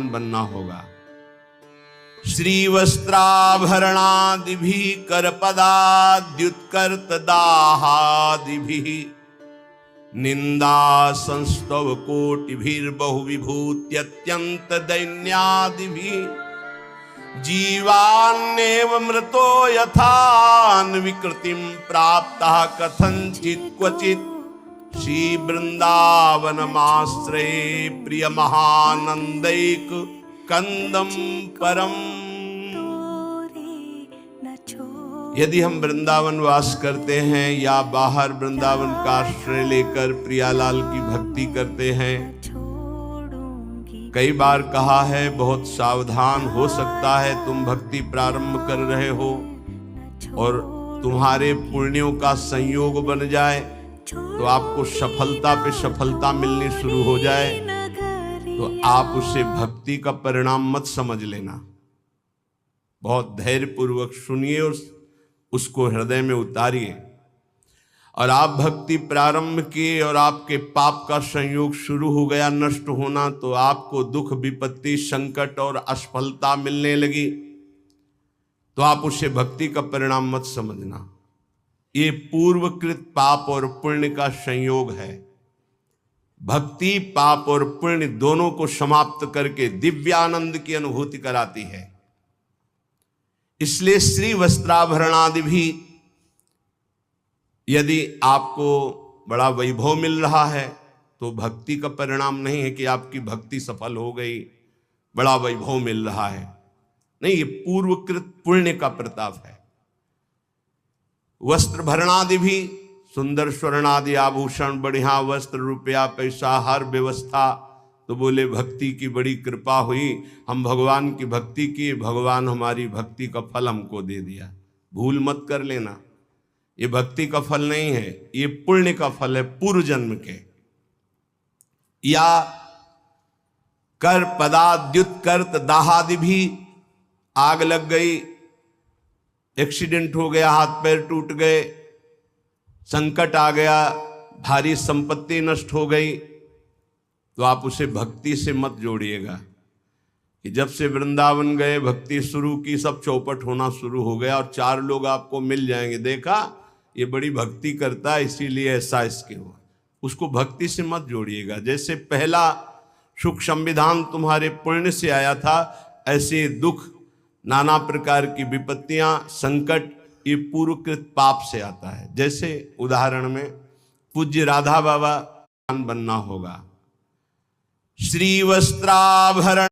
बनना होगा। श्री वस्त्राभरणादिभिः करपदाद्युत्कर्तदाहादिभिः निंदा संस्तव कोटिभिर्बहु विभूत्यत्यंत दैन्यादिभिः जीवान्नेव मृतो यथान्विकृतिं प्राप्तः कथंचित् क्वचित् श्री वृंदावनमाश्रये प्रिय महानंदैक कंदम परम। यदि हम वृंदावन वास करते हैं या बाहर वृंदावन का आश्रय लेकर प्रियालाल की भक्ति करते हैं, कई बार कहा है बहुत सावधान हो सकता है तुम भक्ति प्रारंभ कर रहे हो और तुम्हारे पुण्यों का संयोग बन जाए तो आपको सफलता पे सफलता मिलनी शुरू हो जाए, तो आप उसे भक्ति का परिणाम मत समझ लेना। बहुत धैर्य पूर्वक सुनिए और उसको हृदय में उतारिए। और आप भक्ति प्रारंभ किए और आपके पाप का संयोग शुरू हो गया नष्ट होना, तो आपको दुख विपत्ति संकट और असफलता मिलने लगी, तो आप उसे भक्ति का परिणाम मत समझना। ये पूर्वकृत पाप और पुण्य का संयोग है। भक्ति पाप और पुण्य दोनों को समाप्त करके दिव्यानंद की अनुभूति कराती है। इसलिए श्री वस्त्राभरणादि भी, यदि आपको बड़ा वैभव मिल रहा है तो भक्ति का परिणाम नहीं है कि आपकी भक्ति सफल हो गई, बड़ा वैभव मिल रहा है, नहीं, ये पूर्वकृत पुण्य का प्रताप है। वस्त्र भरणादि भी, सुंदर स्वर्णादि आभूषण, बढ़िया वस्त्र, रुपया पैसा, हर व्यवस्था, तो बोले भक्ति की बड़ी कृपा हुई, हम भगवान की भक्ति की, भगवान हमारी भक्ति का फल हमको दे दिया। भूल मत कर लेना, ये भक्ति का फल नहीं है, ये पुण्य का फल है पूर्व जन्म के। या कर पदाद्युत्कर्त दाहादि भी, आग लग गई, एक्सीडेंट हो गया, हाथ पैर टूट गए, संकट आ गया, भारी संपत्ति नष्ट हो गई, तो आप उसे भक्ति से मत जोड़िएगा कि जब से वृंदावन गए भक्ति शुरू की सब चौपट होना शुरू हो गया और 4 लोग आपको मिल जाएंगे, देखा ये बड़ी भक्ति करता है इसीलिए ऐसा इसके हुआ। उसको भक्ति से मत जोड़िएगा। जैसे पहला सुख संविधान तुम्हारे पुण्य से आया था, ऐसे दुख, नाना प्रकार की विपत्तियां, संकट, ये पूर्वकृत पाप से आता है। जैसे उदाहरण में पूज्य राधा बाबा बनना होगा। श्री वस्त्राभरण